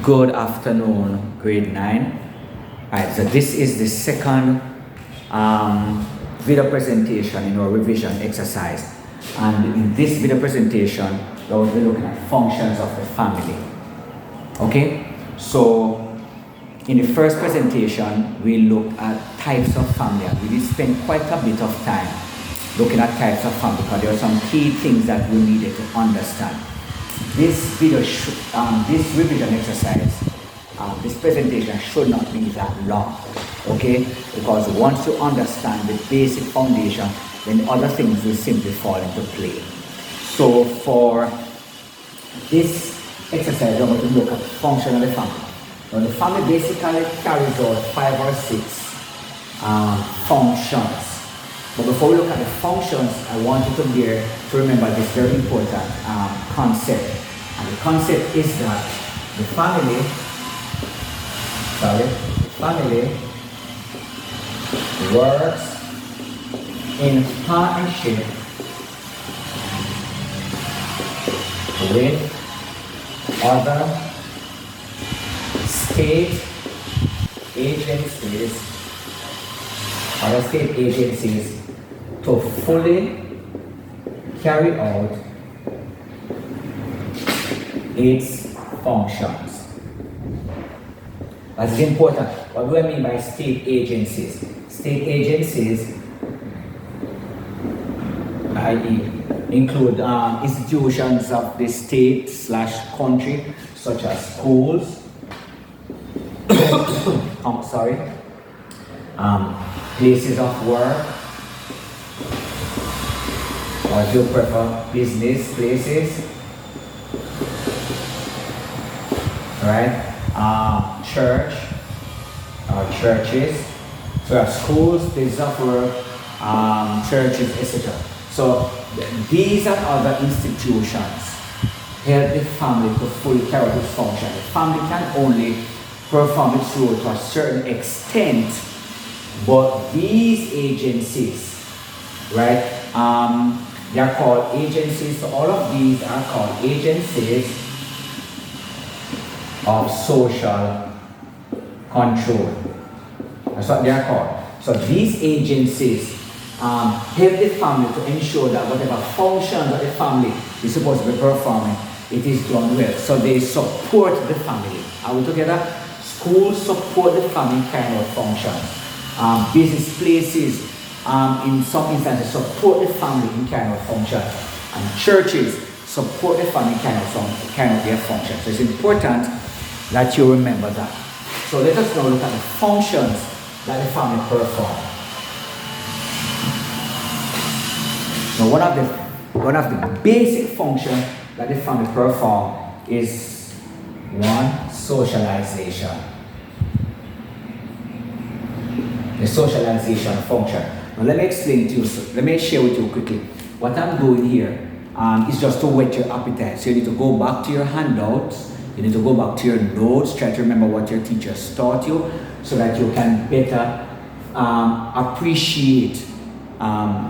Good afternoon, grade 9. Alright, so this is the second video presentation in our revision exercise. And in this video presentation, we will be looking at functions of the family. Okay, so in the first presentation, we looked at types of family, and we did spend quite a bit of time looking at types of family because there are some key things that we needed to understand. This this revision exercise, this presentation should not be that long, okay? Because once you understand the basic foundation, then other things will simply fall into place. So for this exercise, we're going to look at the function of the family. Now the family basically carries out 5 or 6 functions. But before we look at the functions, I want you to remember this very important concept. And the concept is that the family works in partnership with other state agencies to fully carry out its functions. That's important. What do I mean by state agencies? State agencies, i.e., include institutions of the state/country, such as schools, places of work, or if you prefer, business places, right? Church or churches, so schools, places of work, churches, etc. So these and other institutions help the family to fully carry out its function. The family can only perform its role to a certain extent, but these agencies, right, they are called agencies. So all of these are called agencies of social control. That's what they are called. So these agencies help the family to ensure that whatever functions that the family is supposed to be performing, it is done well. So they support the family. Are we together? Schools support the family carrying out functions. Business places, in some instances, support the family in carrying out functions. And churches support the family carrying out their functions. So it's important that you remember that. So let us now look at the functions that the family perform. Now one of the basic functions that the family perform is 1, socialization. The socialization function. Now let me explain to you, let me share with you quickly. What I'm doing here is just to whet your appetite. So you need to go back to your handouts. You need to go back to your notes, try to remember what your teachers taught you so that you can better appreciate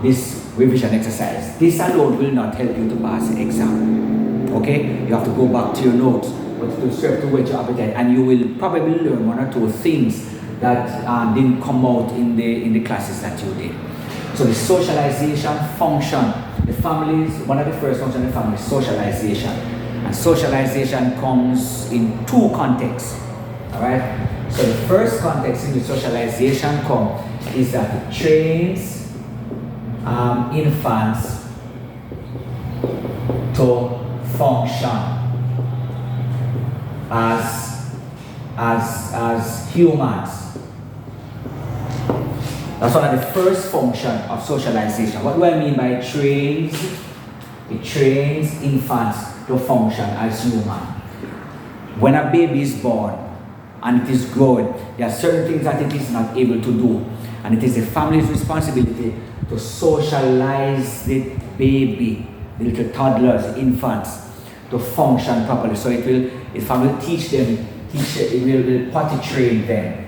this revision exercise. This alone will not help you to pass the exam. Okay? You have to go back to your notes, but to serve to whet your appetite, and you will probably learn 1 or 2 things that didn't come out in the classes that you did. So the socialization function, the families, one of the first functions of the family is socialization. And socialization comes in 2 contexts. Alright? So the first context in which socialization comes is that it trains infants to function as humans. That's one of the first functions of socialization. What do I mean by trains? It trains infants to function as human. When a baby is born and it is growing, there are certain things that it is not able to do, and it is the family's responsibility to socialize the baby, the little toddlers, the infants, to function properly. So the family will teach them, it will potty train them.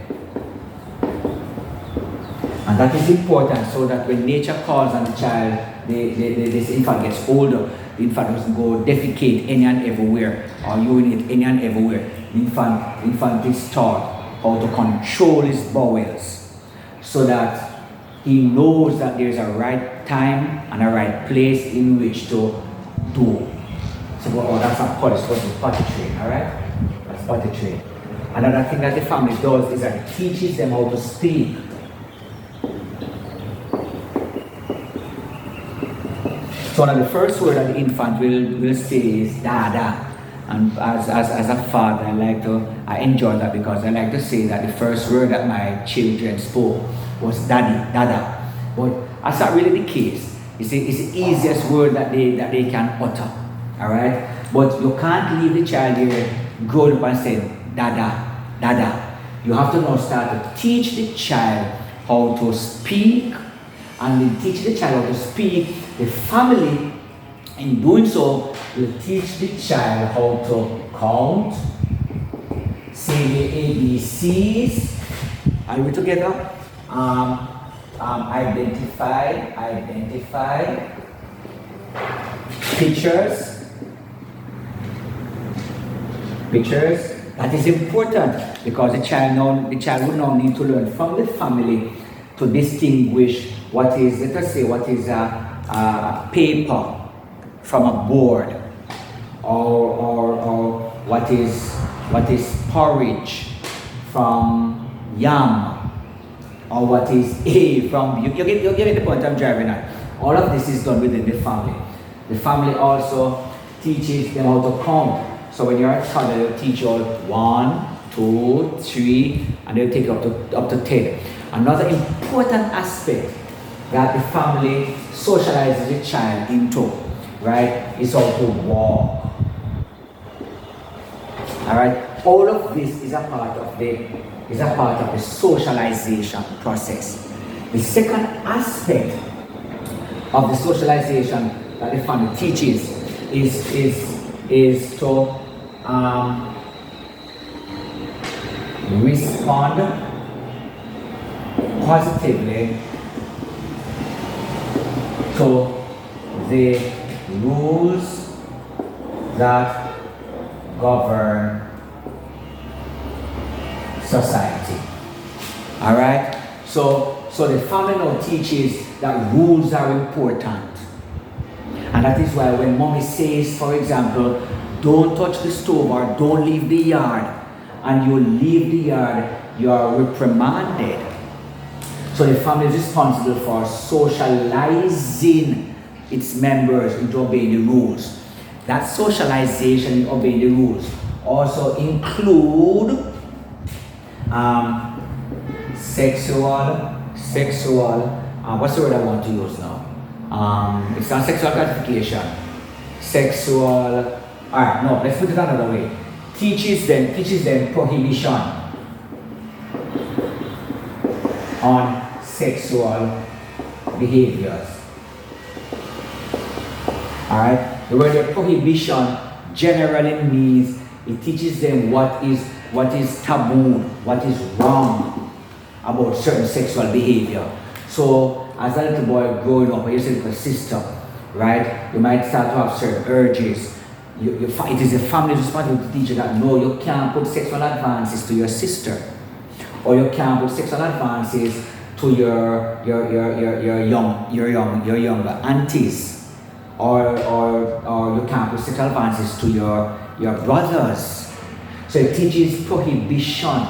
And And that is important so that when nature calls on the child, this infant gets older, the infant doesn't go defecate any and everywhere or urinate any and everywhere. The infant is taught how to control his bowels so that he knows that there's a right time and a right place in which to do. So, oh, that's not potty, it's potty train, alright? That's potty train. Another thing that the family does is that it teaches them how to speak. So one of the first words that the infant will say is Dada. And as a father, I enjoy that because I like to say that the first word that my children spoke was Daddy, Dada. But that's not really the case. It's the easiest word that they can utter. Alright? But you can't leave the child here growing up and saying Dada, Dada. You have to now start to teach the child how to speak, and then teach the child how to speak. The family, in doing so, will teach the child how to count, say the ABCs. Are we together? Identify pictures. That is important because the child will now need to learn from the family to distinguish what is a paper from a board, or what is porridge from yam, or what is A from you get the point I'm driving at. All of this is done within the family. The family also teaches them how to count. So when you're a child, they'll teach you all 1, 2, 3, and they'll take you up to 10. Another important aspect that the family socializes the child into, right, is how to walk. Alright? All of this is a part of the socialization process. The second aspect of the socialization that the family teaches is to respond positively to the rules that govern society. Alright? So the family now teaches that rules are important. And that is why when mommy says, for example, don't touch the stove or don't leave the yard, and you leave the yard, you are reprimanded. So the family is responsible for socializing its members into obeying the rules. That socialization in obeying the rules also include sexual, what's the word I want to use now? It's not sexual gratification. Alright, no, let's put it another way. Teaches them prohibition on sexual behaviors. Alright? The word prohibition generally means it teaches them what is taboo, what is wrong about certain sexual behavior. So as a little boy growing up, or your little sister, right? You might start to have certain urges. It is a family's responsibility to teach you that no, you can't put sexual advances to your sister, or you can't put sexual advances to your younger aunties, or you can't put sexual advances to your brothers. So it teaches prohibition.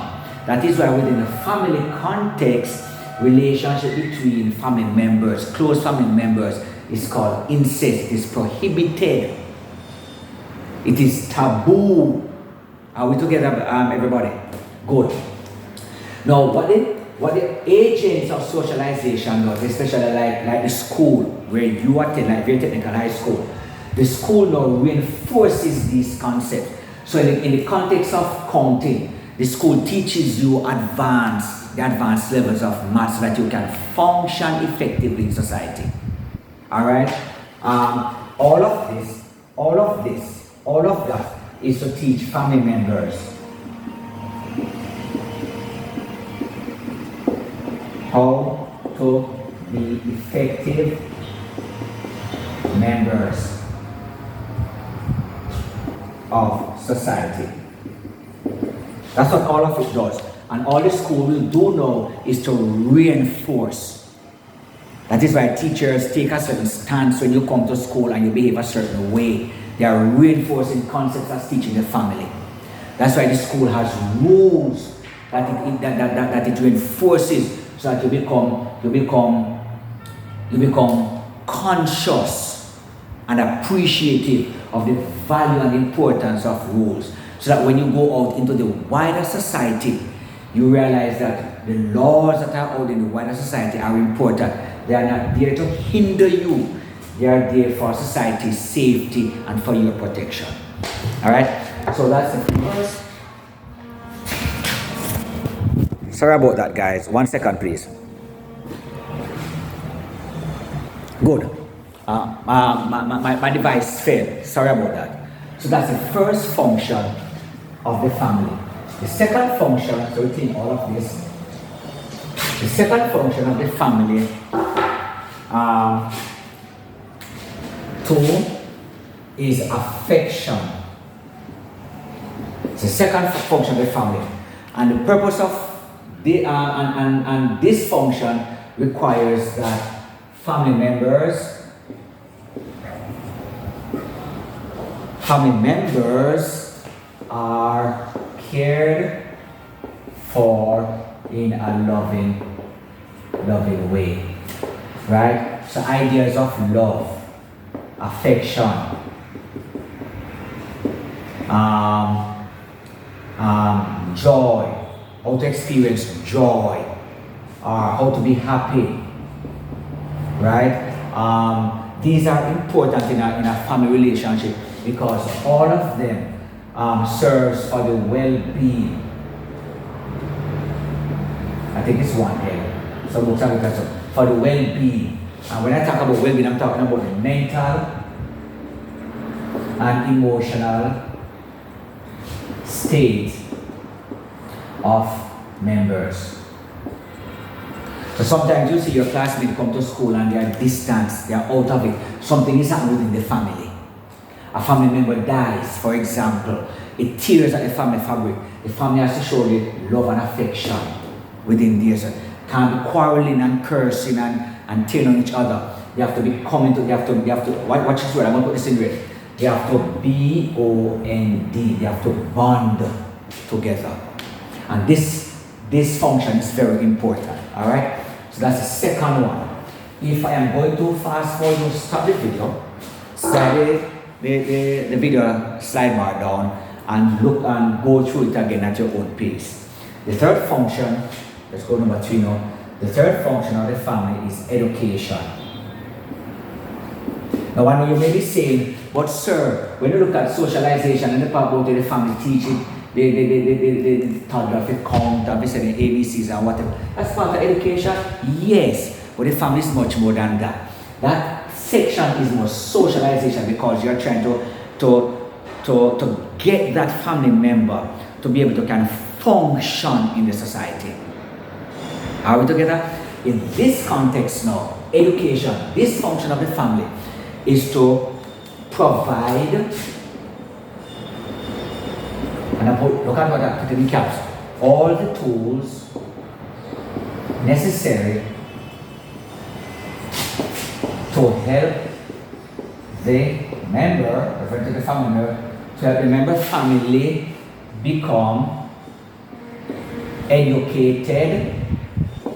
That is why within a family context, relationship between family members, close family members, is called incest. It is prohibited. It is taboo. Are we together, everybody? Good. Now, what the agents of socialization does, especially like the school where you attend, like very technical high school, the school now reinforces these concepts. So in the context of counting, the school teaches you the advanced levels of math so that you can function effectively in society. Alright? All of that is to teach family members how to effective members of society. That's what all of it does. And all the school will do now is to reinforce. That is why teachers take a certain stance when you come to school and you behave a certain way. They are reinforcing concepts as teaching the family. That's why the school has rules that it reinforces, so that you become conscious and appreciative of the value and importance of rules. So that when you go out into the wider society, you realize that the laws that are out in the wider society are important. They are not there to hinder you. They are there for society's safety and for your protection. Alright? So that's the first. Sorry about that, guys. 1 second, please. Good. My device failed. Sorry about that. So that's the first function of the family. The second function, so we think all of this. The second function of the family, is affection. It's the second function of the family. And the purpose of and this function requires that family members are cared for in a loving way, right? So ideas of love, affection, joy, how to experience joy, how to be happy, right? These are important in a family relationship because all of them serves for the well-being. I think it's one here. So we'll talk about for the well-being. And when I talk about well-being, I'm talking about the mental and emotional state of members. So sometimes you see your classmates come to school and they are distant, they are out of it. Something is happening within the family. A family member dies, for example. It tears at the family fabric. The family has to show the love and affection within theirs. Can't be quarreling and cursing and tearing on each other. They have to be coming to, they have to, watch this word, I'm going to put this in red. They have to B-O-N-D. They have to bond together. And this function is very important. Alright? So that's the second one. If I am going to fast forward, stop the video, slide the video slide bar down and look and go through it again at your own pace. The third function, let's go number 3 now. The third function of the family is education. Now I know you may be saying, but sir, when you look at socialization and the part about the family teaching, they toddler fit count and they say the ABCs and whatever. That's part of education? Yes, but the family is much more than that. That section is more socialization because you're trying to get that family member to be able to kind of function in the society. Are we together? In this context now, education, this function of the family is to provide, and look at what I put in caps, all the tools necessary to help the member, referring to the family member, to help the member family become educated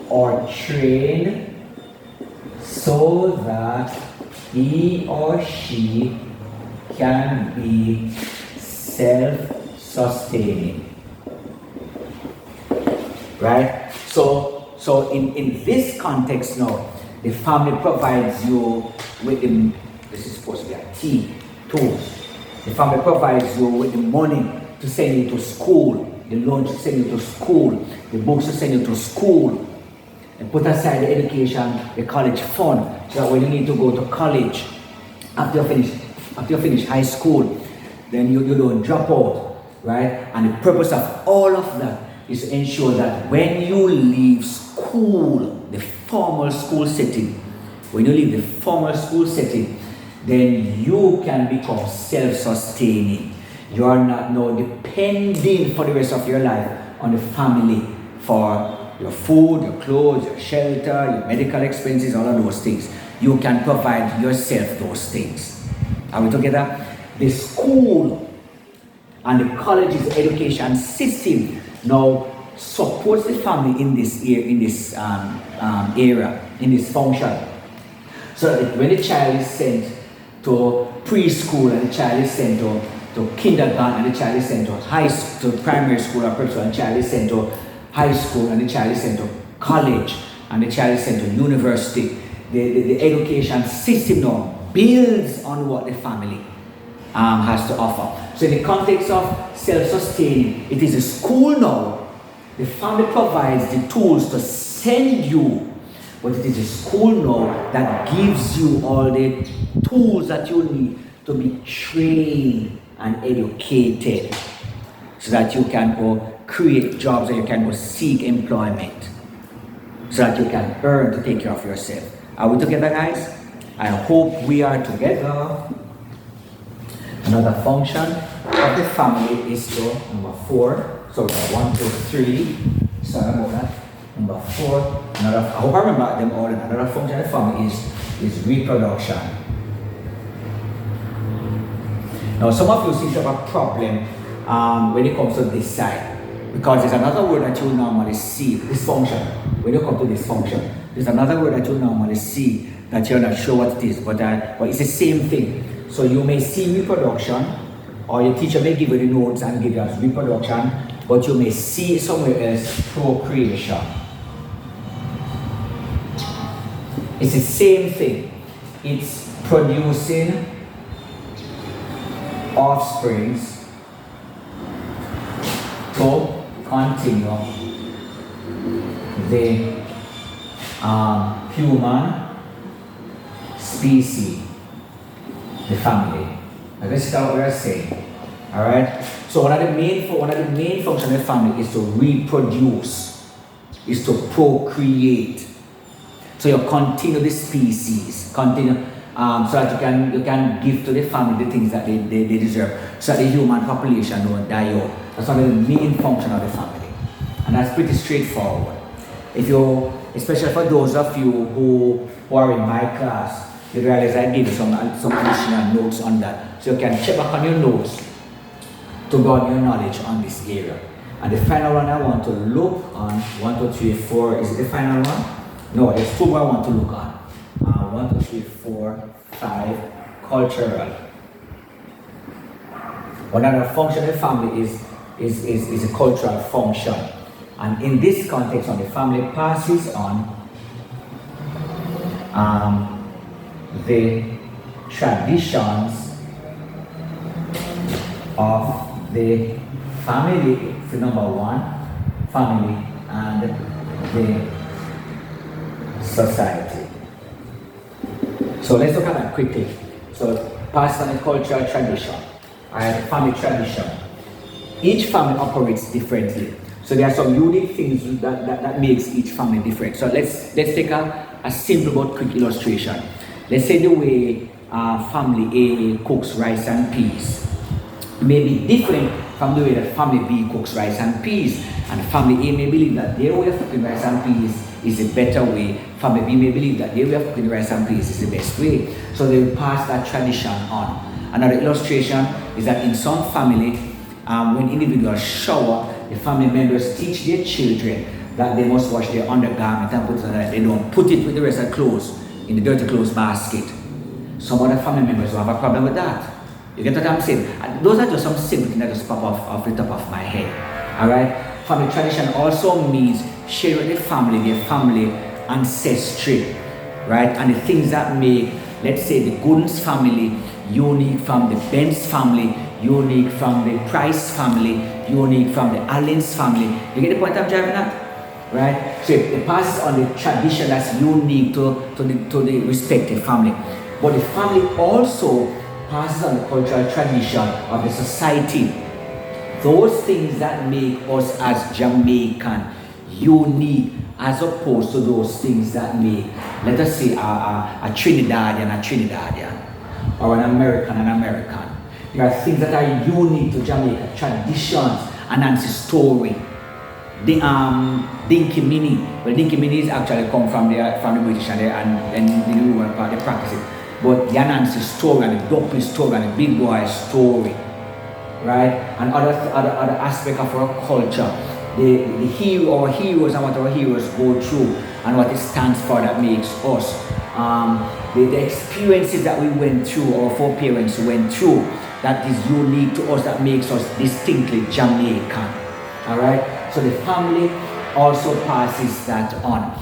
or trained so that he or she can be self-sustaining. Right? So in this context now, the family provides you with the, this is supposed to be a T, tools. The family provides you with the money to send you to school, the lunch to send you to school, the books to send you to school, and put aside the education, the college fund, so that when you need to go to college, after you finish high school, then you don't drop out, right? And the purpose of all of that is to ensure that when you leave school, the formal school setting, when you leave the formal school setting, then you can become self-sustaining. You are not now depending for the rest of your life on the family for your food, your clothes, your shelter, your medical expenses, all of those things. You can provide yourself those things. Are we together? The school and the college's education system now supports the family in this area, in this function. So that when the child is sent to preschool and the child is sent to kindergarten and the child is sent to primary school or prep school and the child is sent to high school and the child is sent to college and the child is sent to university, the education system now builds on what the family has to offer. So in the context of self-sustaining, it is a school now. The family provides the tools to send you, but it is a school now that gives you all the tools that you need to be trained and educated so that you can go create jobs and you can go seek employment so that you can earn to take care of yourself. Are we together, guys? I hope we are together. Another function of the family is to number 4. So 1, 2, 3. Sorry about that. Number 4. Another, I hope I remember them all. Another function of the family is reproduction. Now, some of you seem to have a problem when it comes to this side, because there's another word that you normally see, dysfunction. When you come to dysfunction, there's another word that you normally see that you're not sure what it is, but it's the same thing. So you may see reproduction, or your teacher may give you the notes and give you as reproduction, but you may see somewhere else procreation. It's the same thing. It's producing offsprings to continue the human species, the family. Now this is what we are saying. Alright? So one of the main functions of the family is to reproduce, is to procreate. So you continue the species, so that you can give to the family the things that they deserve, so that the human population don't die out. That's one of the main function of the family. And that's pretty straightforward. Especially for those of you who are in my class, you realize I gave you some additional notes on that. So you can check back on your notes to broaden your knowledge on this area. And the final one I want to look on, 1, 2, 3, 4, is it the final one? No, there's 2 more I want to look on. 1, 2, 3, 4, 5, cultural. One other function of the family is a cultural function. And in this context, the family passes on the traditions of the family, for number 1, family and the society. So let's look at that quickly. So passed on a cultural tradition, family tradition. Each family operates differently. So there are some unique things that makes each family different. So let's take a simple but quick illustration. Let's say the way family A cooks rice and peas may be different from the way that family B cooks rice and peas. And family A may believe that their way of cooking rice and peas is the better way. Family B may believe that their way of cooking rice and peas is the best way. So they will pass that tradition on. Another illustration is that in some family, when individuals shower, the family members teach their children that they must wash their undergarment and put it on that. They don't put it with the rest of the clothes in the dirty clothes basket. Some other family members will have a problem with that. You get what I'm saying? And those are just some simple things that just pop off the top of my head. Alright? Family tradition also means sharing with the family, their family ancestry. Right? And the things that make, let's say, the Goodens family unique from the Benz family, unique from the Price family, unique from the Allens family. You get the point I'm driving at? Right? So it passes on the tradition that's unique to the respective family. But the family also passes on the cultural tradition of the society. Those things that make us as Jamaican unique, as opposed to those things that make, let us say, a Trinidadian, or an American. There are things that are unique to Jamaica, traditions, and Nancy's story. The Dinky Mini. Well, Dinky Mini is actually come from the British and the new one part they practice it. But the Anansi story and the Dopey story and the Big Boy story, right? And other aspect of our culture, our heroes and what our heroes go through and what it stands for that makes us. The experiences that we went through, our foreparents went through, that is unique to us, that makes us distinctly Jamaican. Alright? So the family also passes that on.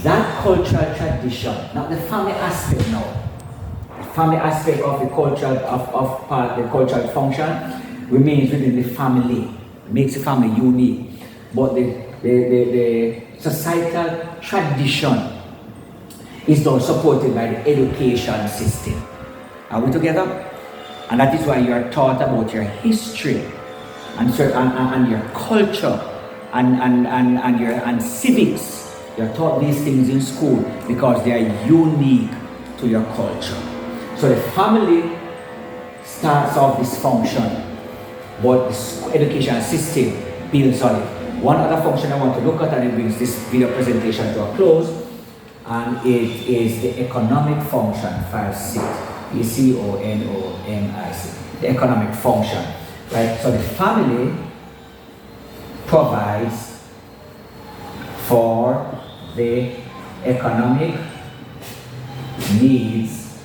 That cultural tradition, not the family aspect now. The family aspect of the cultural the cultural function remains within the family. It makes the family unique. But the societal tradition is now supported by the education system. Are we together? And that is why you are taught about your history and your culture and civics. You're taught these things in school because they are unique to your culture. So the family starts off this function, but the education system builds on it. One other function I want to look at, and it brings this video presentation to a close, and it is the economic function, 5-6, economic, the economic function. Right? So the family provides for the economic needs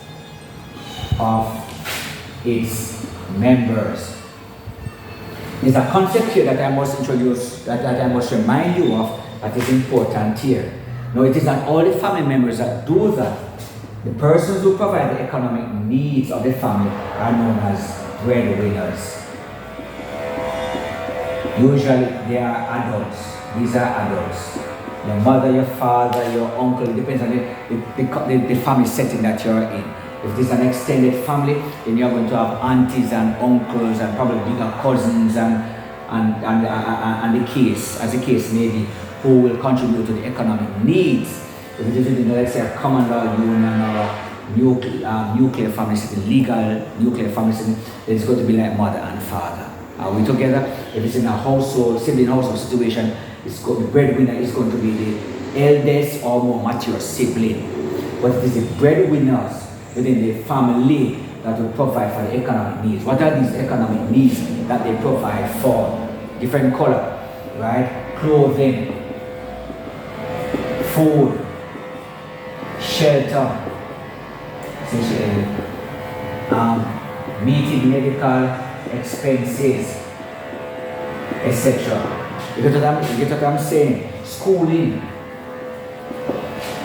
of its members. There's a concept here that I must introduce, that I must remind you of, that is important here. No, it is not all the family members that do that. The persons who provide the economic needs of the family are known as breadwinners. Usually they are adults. These are adults. Your mother, your father, your uncle, it depends on the family setting that you're in. If this is an extended family, then you're going to have aunties and uncles and probably bigger cousins and the case, as the case may be, who will contribute to the economic needs. If it is, let's say, a common law union or nuclear family setting, legal nuclear family setting, then it's going to be like mother and father. Are we together? If it's in a household, sibling household situation, the breadwinner is going to be the eldest or more mature sibling. But it is the breadwinners within the family that will provide for the economic needs. What are these economic needs that they provide for? Different color, right? Clothing, food, shelter, essentially, meeting medical expenses, etc. You get what I'm saying? Schooling.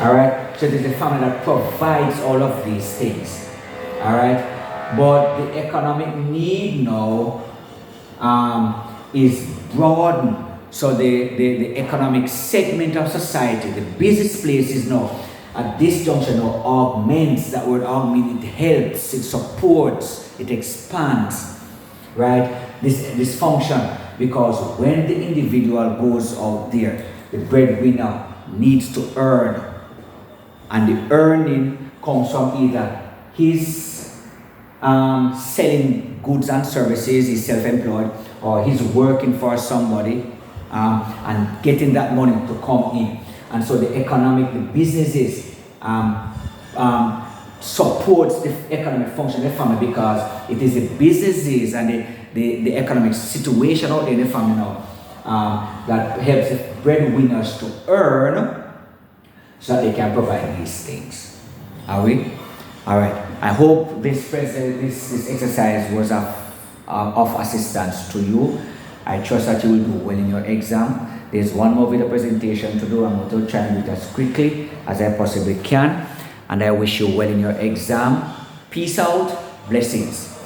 Alright? So it is the family that provides all of these things. Alright? But the economic need now is broadened. So the economic segment of society, the business places now, at this junction now augments. That word augment, it helps, it supports, it expands, right? This function, because when the individual goes out there, the breadwinner needs to earn, and the earning comes from either his selling goods and services, he's self-employed, or he's working for somebody and getting that money to come in. And so the businesses supports the economic function of the family, because it is the businesses and the economic situation out there in the family now that helps the breadwinners to earn so that they can provide these things. Are we? All right. I hope this exercise was of assistance to you. I trust that you will do well in your exam. There's one more video presentation to do. I'm going to try and do it as quickly as I possibly can. And I wish you well in your exam. Peace out. Blessings.